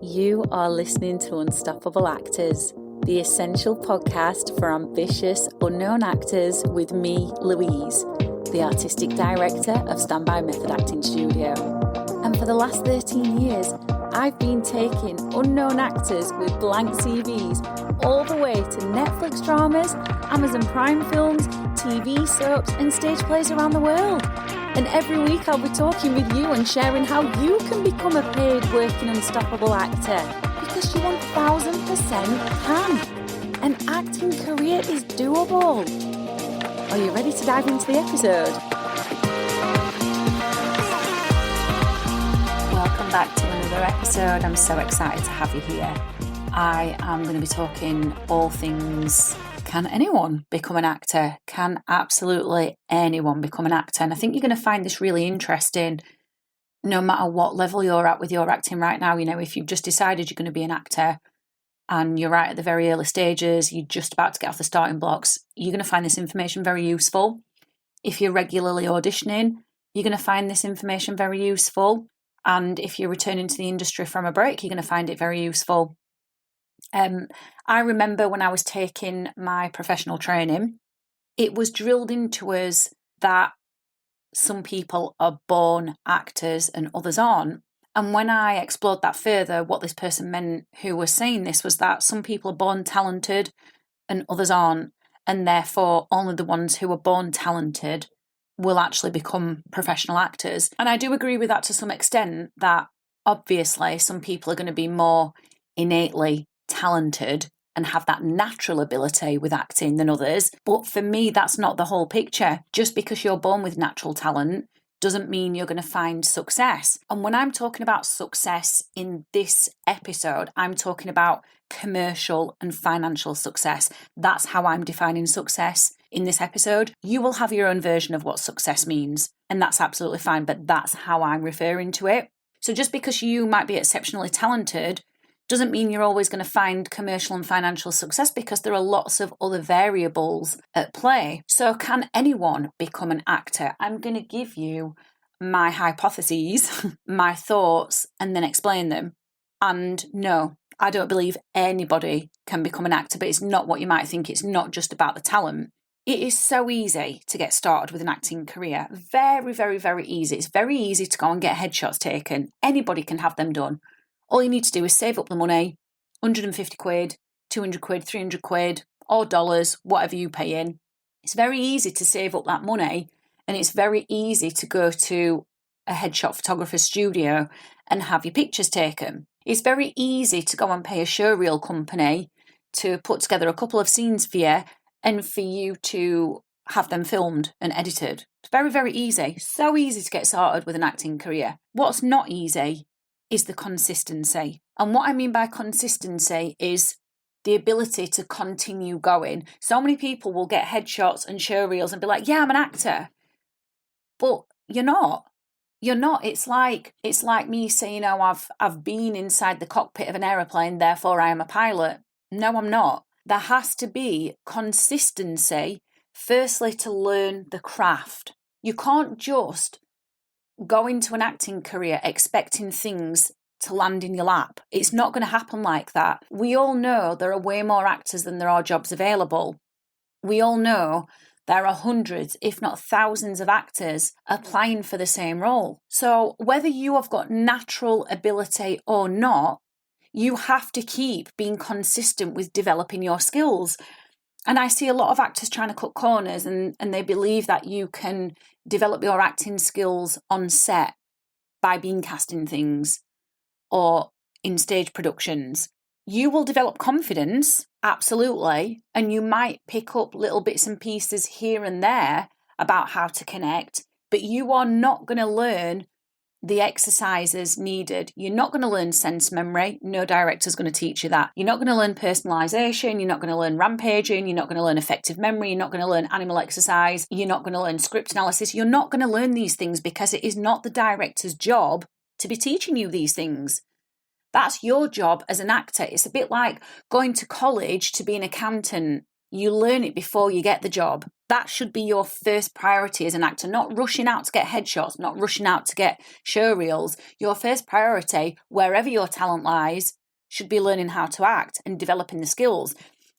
You are listening to Unstoppable Actors, the essential podcast for ambitious, unknown actors with me, Louise, the artistic director of Standby Method Acting Studio. And for the last 13 years, I've been taking unknown actors with blank CVs all the way to Netflix dramas, Amazon Prime films, TV soaps, and stage plays around the world. And every week I'll be talking with you and sharing how you can become a paid working unstoppable actor, because you 1000% can. An acting career is doable. Are you ready to dive into the episode? Welcome back to another episode. I'm so excited to have you here. I am going to be talking all things, can anyone become an actor? Can absolutely anyone become an actor? And I think you're going to find this really interesting no matter what level you're at with your acting right now. You know, if you've just decided you're going to be an actor and you're right at the very early stages, you're just about to get off the starting blocks, you're going to find this information very useful. If you're regularly auditioning, you're going to find this information very useful. And if you're returning to the industry from a break, you're going to find it very useful. I remember when I was taking my professional training, it was drilled into us that some people are born actors and others aren't. And when I explored that further, what this person meant who was saying this was that some people are born talented and others aren't. And therefore, only the ones who are born talented will actually become professional actors. And I do agree with that to some extent, that obviously some people are going to be more innately talented and have that natural ability with acting than others. But for me, that's not the whole picture. Just because you're born with natural talent doesn't mean you're going to find success. And when I'm talking about success in this episode, I'm talking about commercial and financial success. That's how I'm defining success in this episode. You will have your own version of what success means, and that's absolutely fine, but that's how I'm referring to it. So just because you might be exceptionally talented doesn't mean you're always going to find commercial and financial success, because there are lots of other variables at play. So can anyone become an actor? I'm going to give you my hypotheses, my thoughts, and then explain them. And no, I don't believe anybody can become an actor, but it's not what you might think. It's not just about the talent. It is so easy to get started with an acting career. Very, very, very easy. It's very easy to go and get headshots taken. Anybody can have them done. All you need to do is save up the money, 150 quid, 200 quid, 300 quid, or dollars, whatever you pay in. It's very easy to save up that money, and it's very easy to go to a headshot photographer's studio and have your pictures taken. It's very easy to go and pay a showreel company to put together a couple of scenes for you and for you to have them filmed and edited. It's very, very easy. So easy to get started with an acting career. What's not easy is the consistency. And what I mean by consistency is the ability to continue going. So many people will get headshots and showreels and be like, yeah, I'm an actor. But you're not. You're not. It's like me saying, oh, I've been inside the cockpit of an aeroplane, therefore I am a pilot. No, I'm not. There has to be consistency, firstly, to learn the craft. You can't just go into an acting career expecting things to land in your lap. It's not going to happen like that. We all know there are way more actors than there are jobs available. We all know there are hundreds, if not thousands of actors applying for the same role. So whether you have got natural ability or not, you have to keep being consistent with developing your skills. And I see a lot of actors trying to cut corners, and they believe that you can develop your acting skills on set by being cast in things or in stage productions. You will develop confidence, absolutely, and you might pick up little bits and pieces here and there about how to connect, but you are not going to learn the exercises needed. You're not going to learn sense memory. No director's going to teach you that. You're not going to learn personalization. You're not going to learn rampaging. You're not going to learn effective memory. You're not going to learn animal exercise. You're not going to learn script analysis. You're not going to learn these things because it is not the director's job to be teaching you these things. That's your job as an actor. It's a bit like going to college to be an accountant. You learn it before you get the job. That should be your first priority as an actor, not rushing out to get headshots, not rushing out to get show reels. Your first priority, wherever your talent lies, should be learning how to act and developing the skills.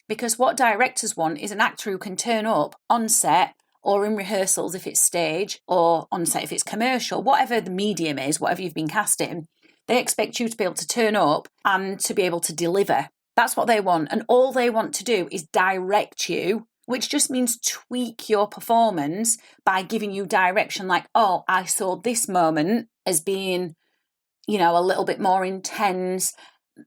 Because what directors want is an actor who can turn up on set or in rehearsals if it's stage, or on set if it's commercial, whatever the medium is, whatever you've been cast in. They expect you to be able to turn up and to be able to deliver. That's what they want. And all they want to do is direct you, which just means tweak your performance by giving you direction. Like, oh, I saw this moment as being, a little bit more intense,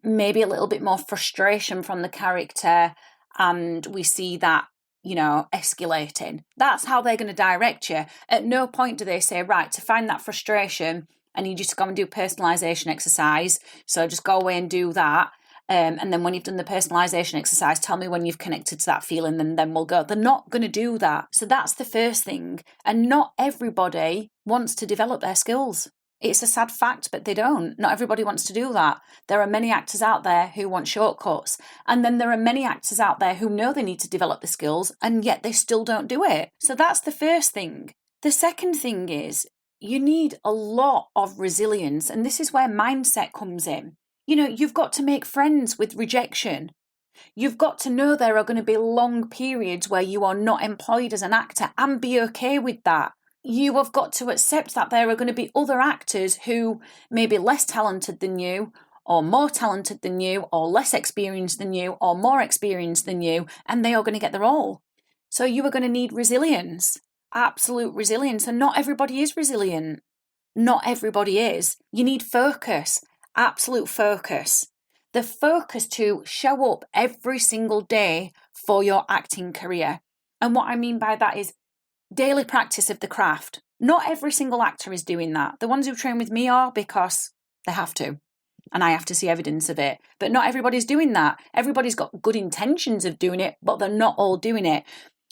maybe a little bit more frustration from the character. And we see that, escalating. That's how they're going to direct you. At no point do they say, right, to find that frustration, I need you to go and do personalization exercise. So just go away and do that. And then when you've done the personalization exercise, tell me when you've connected to that feeling, and then we'll go. They're not going to do that. So that's the first thing. And not everybody wants to develop their skills. It's a sad fact, but they don't. Not everybody wants to do that. There are many actors out there who want shortcuts. And then there are many actors out there who know they need to develop the skills, and yet they still don't do it. So that's the first thing. The second thing is you need a lot of resilience. And this is where mindset comes in. You've got to make friends with rejection. You've got to know there are going to be long periods where you are not employed as an actor and be okay with that. You have got to accept that there are going to be other actors who may be less talented than you, or more talented than you, or less experienced than you, or more experienced than you, and they are going to get the role. So you are going to need resilience, absolute resilience, and not everybody is resilient. Not everybody is. You need focus. Absolute focus. The focus to show up every single day for your acting career. And what I mean by that is daily practice of the craft. Not every single actor is doing that. The ones who train with me are because they have to. And I have to see evidence of it. But not everybody's doing that. Everybody's got good intentions of doing it, but they're not all doing it.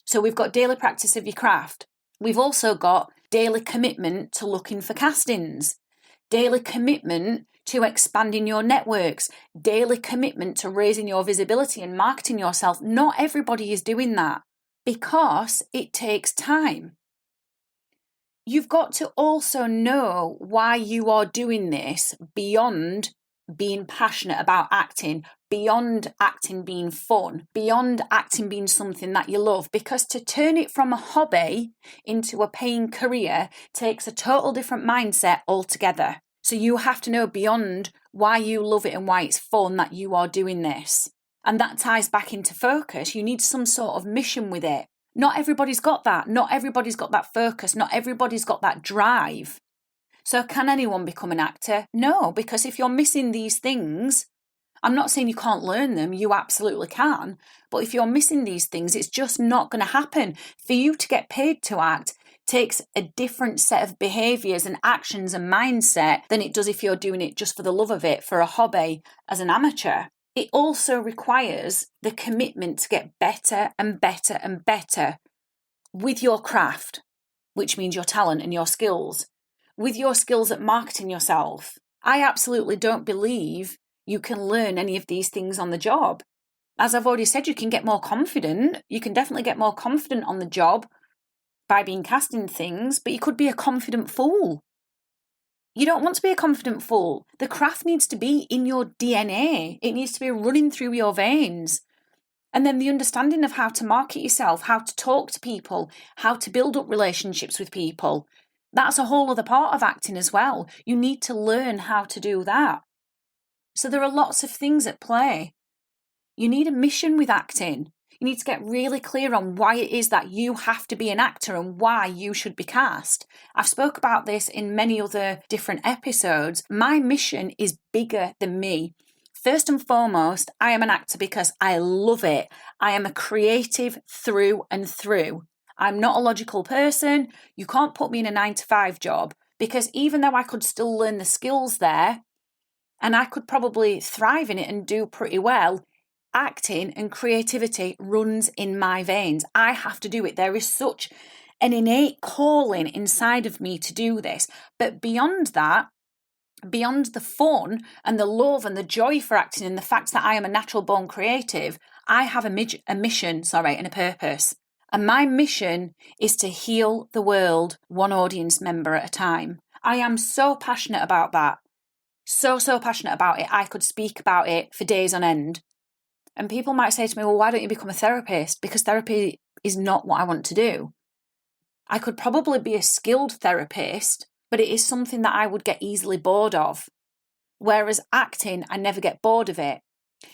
So we've got daily practice of your craft. We've also got daily commitment to looking for castings. Daily commitment to expanding your networks, daily commitment to raising your visibility and marketing yourself. Not everybody is doing that because it takes time. You've got to also know why you are doing this beyond being passionate about acting, beyond acting being fun, beyond acting being something that you love, because to turn it from a hobby into a paying career takes a total different mindset altogether. So you have to know beyond why you love it and why it's fun that you are doing this. And that ties back into focus. You need some sort of mission with it. Not everybody's got that. Not everybody's got that focus. Not everybody's got that drive. So can anyone become an actor? No, because if you're missing these things, I'm not saying you can't learn them. You absolutely can. But if you're missing these things, it's just not going to happen. For you to get paid to act takes a different set of behaviours and actions and mindset than it does if you're doing it just for the love of it, for a hobby as an amateur. It also requires the commitment to get better and better and better with your craft, which means your talent and your skills, with your skills at marketing yourself. I absolutely don't believe you can learn any of these things on the job. As I've already said, you can get more confident. You can definitely get more confident on the job by being cast in things, but you could be a confident fool. You don't want to be a confident fool. The craft needs to be in your DNA. It needs to be running through your veins. And then the understanding of how to market yourself, how to talk to people, how to build up relationships with people. That's a whole other part of acting as well. You need to learn how to do that. So there are lots of things at play. You need a mission with acting. You need to get really clear on why it is that you have to be an actor and why you should be cast. I've spoke about this in many other different episodes. My mission is bigger than me. First and foremost, I am an actor because I love it. I am a creative through and through. I'm not a logical person. You can't put me in a 9-to-5 job because even though I could still learn the skills there and I could probably thrive in it and do pretty well, acting and creativity runs in my veins. I have to do it. There is such an innate calling inside of me to do this. But beyond that, beyond the fun and the love and the joy for acting and the fact that I am a natural born creative, I have a mission and a purpose. And my mission is to heal the world one audience member at a time. I am so passionate about that. So passionate about it. I could speak about it for days on end. And people might say to me, well, why don't you become a therapist? Because therapy is not what I want to do. I could probably be a skilled therapist, but it is something that I would get easily bored of. Whereas acting, I never get bored of it.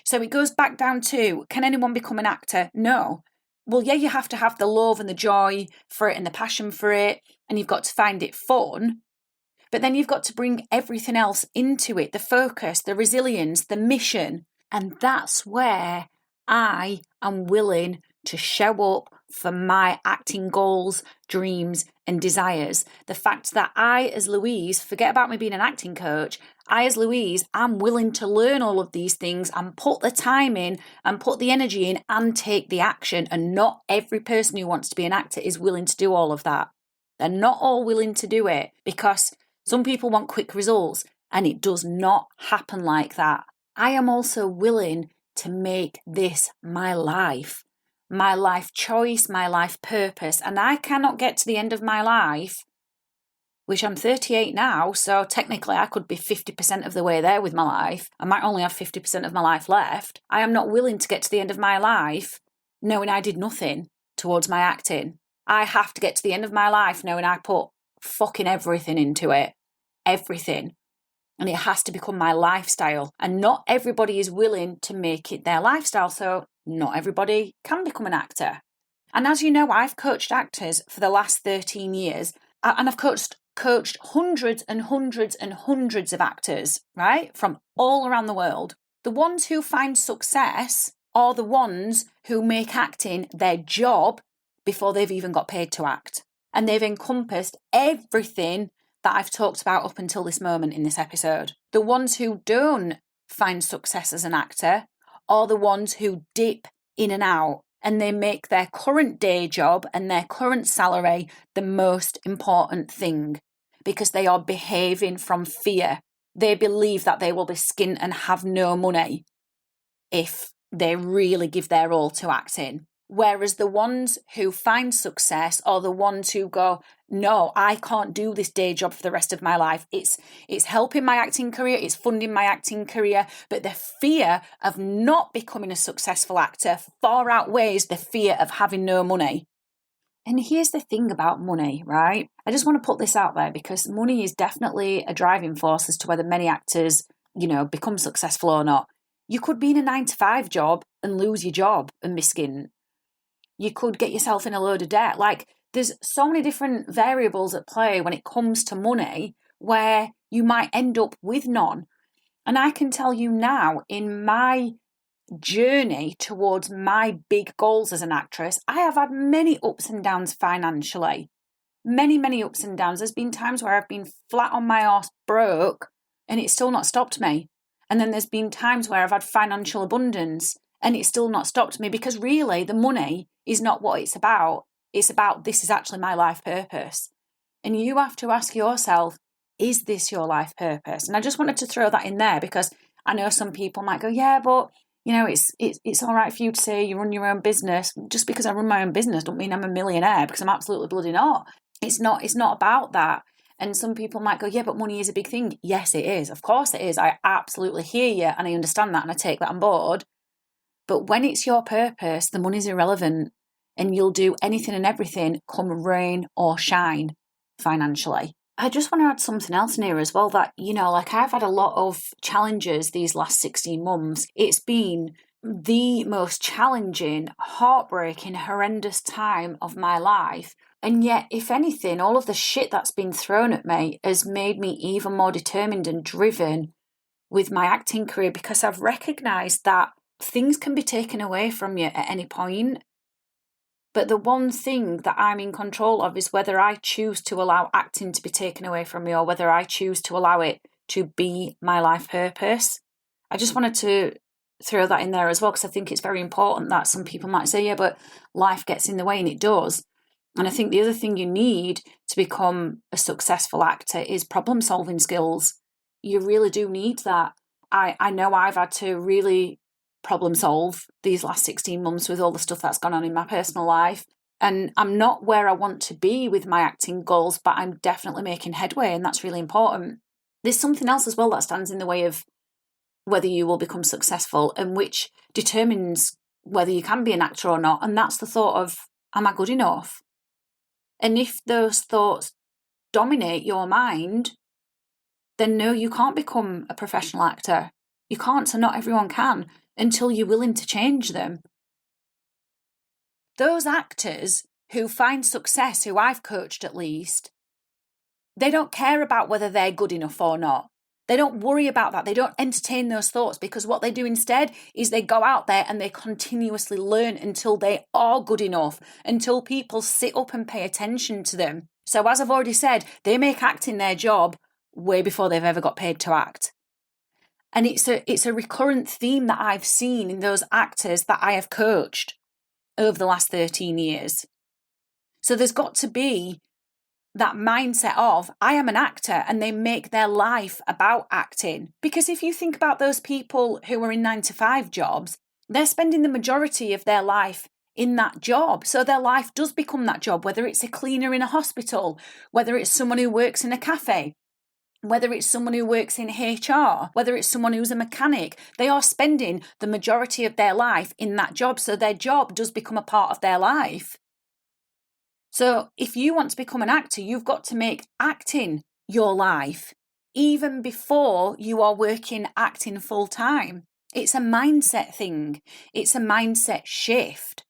So it goes back down to, can anyone become an actor? No. Well, yeah, you have to have the love and the joy for it and the passion for it, and you've got to find it fun. But then you've got to bring everything else into it, the focus, the resilience, the mission. And that's where I am willing to show up for my acting goals, dreams, and desires. The fact that I, as Louise, forget about me being an acting coach, I, as Louise, am willing to learn all of these things and put the time in and put the energy in and take the action. And not every person who wants to be an actor is willing to do all of that. They're not all willing to do it because some people want quick results, and it does not happen like that. I am also willing to make this my life choice, my life purpose. And I cannot get to the end of my life, which I'm 38 now, so technically I could be 50% of the way there with my life. I might only have 50% of my life left. I am not willing to get to the end of my life knowing I did nothing towards my acting. I have to get to the end of my life knowing I put fucking everything into it. Everything. And it has to become my lifestyle. And not everybody is willing to make it their lifestyle. So not everybody can become an actor. And as you know, I've coached actors for the last 13 years. And I've coached hundreds and hundreds and hundreds of actors, right? From all around the world. The ones who find success are the ones who make acting their job before they've even got paid to act. And they've encompassed everything that I've talked about up until this moment in this episode. The ones who don't find success as an actor are the ones who dip in and out, and they make their current day job and their current salary the most important thing because they are behaving from fear. They believe that they will be skint and have no money if they really give their all to acting. Whereas the ones who find success are the ones who go, no, I can't do this day job for the rest of my life. It's helping my acting career, it's funding my acting career, but the fear of not becoming a successful actor far outweighs the fear of having no money. And here's the thing about money, right? I just want to put this out there because money is definitely a driving force as to whether many actors, become successful or not. You could be in a 9-to-5 job and lose your job and be skint. You could get yourself in a load of debt. Like, there's so many different variables at play when it comes to money where you might end up with none. And I can tell you now, in my journey towards my big goals as an actress, I have had many ups and downs financially. Many ups and downs. There's been times where I've been flat on my arse broke and it's still not stopped me. And then there's been times where I've had financial abundance and it's still not stopped me because really the money is not what it's about. It's about, this is actually my life purpose. And you have to ask yourself, is this your life purpose? And I just wanted to throw that in there because I know some people might go, yeah, but it's all right for you to say you run your own business. Just because I run my own business don't mean I'm a millionaire, because I'm absolutely bloody not. It's not about that. And some people might go, yeah, but money is a big thing. Yes, it is. Of course it is. I absolutely hear you and I understand that and I take that on board. But when it's your purpose, the money's irrelevant and you'll do anything and everything come rain or shine financially. I just want to add something else in here as well that, I've had a lot of challenges these last 16 months. It's been the most challenging, heartbreaking, horrendous time of my life. And yet, if anything, all of the shit that's been thrown at me has made me even more determined and driven with my acting career because I've recognised that things can be taken away from you at any point. But the one thing that I'm in control of is whether I choose to allow acting to be taken away from me or whether I choose to allow it to be my life purpose. I just wanted to throw that in there as well because I think it's very important that some people might say, yeah, but life gets in the way, and it does. And I think the other thing you need to become a successful actor is problem-solving skills. You really do need that. I know I've had to really problem solve these last 16 months with all the stuff that's gone on in my personal life. And I'm not where I want to be with my acting goals, but I'm definitely making headway, and that's really important. There's something else as well that stands in the way of whether you will become successful and which determines whether you can be an actor or not. And that's the thought of, am I good enough? And if those thoughts dominate your mind, then no, you can't become a professional actor. You can't, so not everyone can, until you're willing to change them. Those actors who find success, who I've coached at least, they don't care about whether they're good enough or not. They don't worry about that. They don't entertain those thoughts, because what they do instead is they go out there and they continuously learn until they are good enough, until people sit up and pay attention to them. So as I've already said, they make acting their job way before they've ever got paid to act. And it's a recurrent theme that I've seen in those actors that I have coached over the last 13 years. So there's got to be that mindset of, I am an actor, and they make their life about acting. Because if you think about those people who are in 9-to-5 jobs, they're spending the majority of their life in that job. So their life does become that job, whether it's a cleaner in a hospital, whether it's someone who works in a cafe, whether it's someone who works in HR, whether it's someone who's a mechanic. They are spending the majority of their life in that job. So their job does become a part of their life. So if you want to become an actor, you've got to make acting your life, even before you are working acting full time. It's a mindset thing. It's a mindset shift.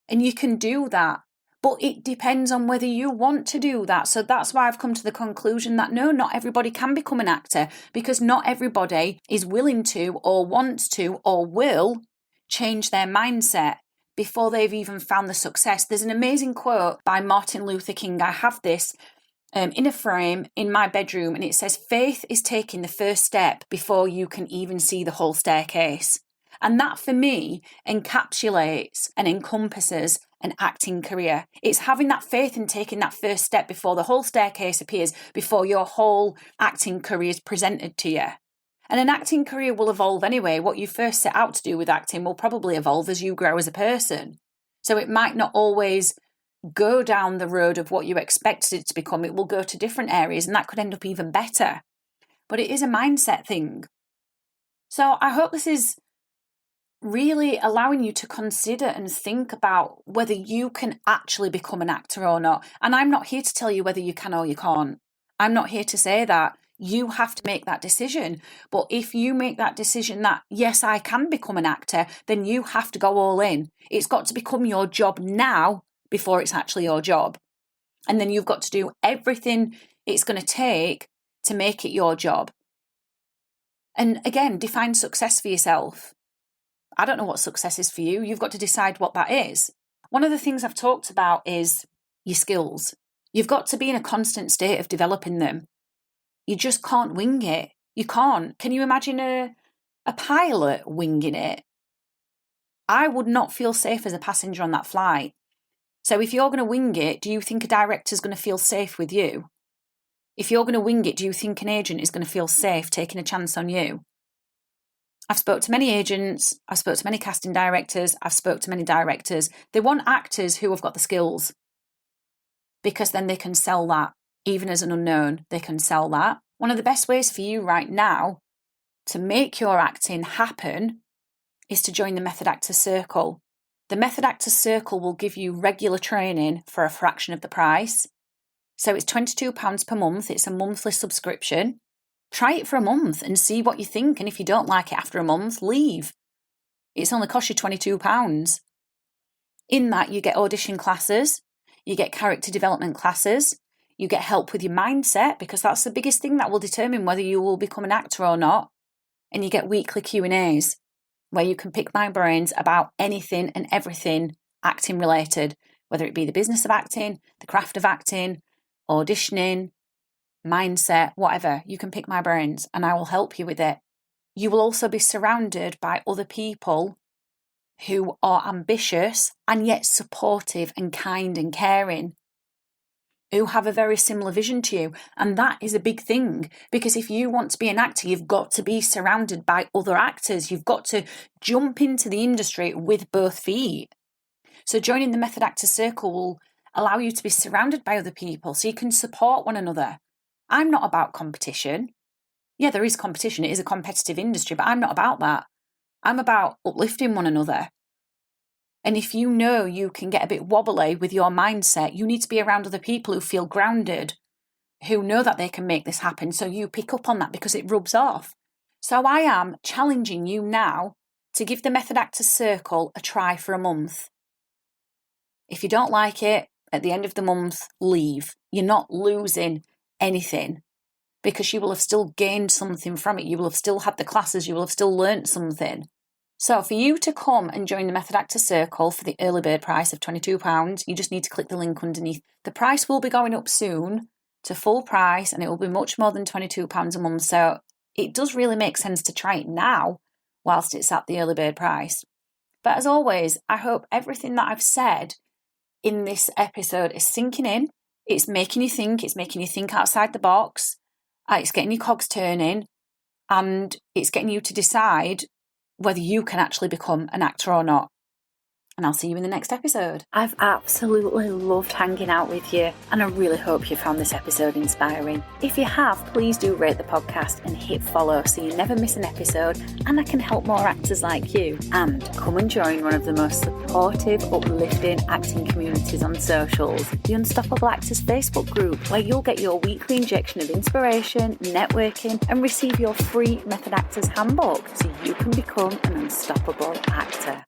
And you can do that, but it depends on whether you want to do that. So that's why I've come to the conclusion that no, not everybody can become an actor, because not everybody is willing to or wants to or will change their mindset before they've even found the success. There's an amazing quote by Martin Luther King. I have this in a frame in my bedroom, and it says, faith is taking the first step before you can even see the whole staircase. And that for me encapsulates and encompasses an acting career. It's having that faith and taking that first step before the whole staircase appears, before your whole acting career is presented to you. And an acting career will evolve anyway. What you first set out to do with acting will probably evolve as you grow as a person. So it might not always go down the road of what you expected it to become. It will go to different areas, and that could end up even better. But it is a mindset thing. So I hope this is really allowing you to consider and think about whether you can actually become an actor or not. And I'm not here to tell you whether you can or you can't. I'm not here to say that. You have to make that decision. But if you make that decision that, yes, I can become an actor, then you have to go all in. It's got to become your job now before it's actually your job. And then you've got to do everything it's going to take to make it your job. And again, define success for yourself. I don't know what success is for you. You've got to decide what that is. One of the things I've talked about is your skills. You've got to be in a constant state of developing them. You just can't wing it. You can't. Can you imagine a pilot winging it? I would not feel safe as a passenger on that flight. So if you're going to wing it, do you think a director's going to feel safe with you? If you're going to wing it, do you think an agent is going to feel safe taking a chance on you? I've spoke to many agents, I've spoke to many casting directors, I've spoke to many directors. They want actors who have got the skills, because then they can sell that. Even as an unknown, they can sell that. One of the best ways for you right now to make your acting happen is to join the Method Actors Circle. The Method Actors Circle will give you regular training for a fraction of the price. So it's £22 per month. It's a monthly subscription. Try it for a month and see what you think. And if you don't like it after a month, leave. It's only cost you £22. In that, you get audition classes, you get character development classes, you get help with your mindset, because that's the biggest thing that will determine whether you will become an actor or not. And you get weekly Q&As where you can pick my brains about anything and everything acting related, whether it be the business of acting, the craft of acting, auditioning, mindset, whatever. You can pick my brains and I will help you with it. You will also be surrounded by other people who are ambitious and yet supportive and kind and caring. who have a very similar vision to you. And that is a big thing, because if you want to be an actor, you've got to be surrounded by other actors. You've got to jump into the industry with both feet. So joining the Method Actor Circle will allow you to be surrounded by other people so you can support one another. I'm not about competition. Yeah, there is competition. It is a competitive industry, but I'm not about that. I'm about uplifting one another. And if you know you can get a bit wobbly with your mindset, you need to be around other people who feel grounded, who know that they can make this happen. So you pick up on that because it rubs off. So I am challenging you now to give the Method Actor Circle a try for a month. If you don't like it, at the end of the month, leave. You're not losing anything, because you will have still gained something from it. You will have still had the classes. You will have still learnt something. So for you to come and join the Method Actor Circle for the early bird price of £22, you just need to click the link underneath. The price will be going up soon to full price, and it will be much more than £22 a month. So it does really make sense to try it now whilst it's at the early bird price. But as always, I hope everything that I've said in this episode is sinking in. It's making you think. It's making you think outside the box. It's getting your cogs turning, and it's getting you to decide whether you can actually become an actor or not. And I'll see you in the next episode. I've absolutely loved hanging out with you, and I really hope you found this episode inspiring. If you have, please do rate the podcast and hit follow so you never miss an episode, and I can help more actors like you. And come and join one of the most supportive, uplifting acting communities on socials, the Unstoppable Actors Facebook group, where you'll get your weekly injection of inspiration, networking, and receive your free Method Actors handbook so you can become an unstoppable actor.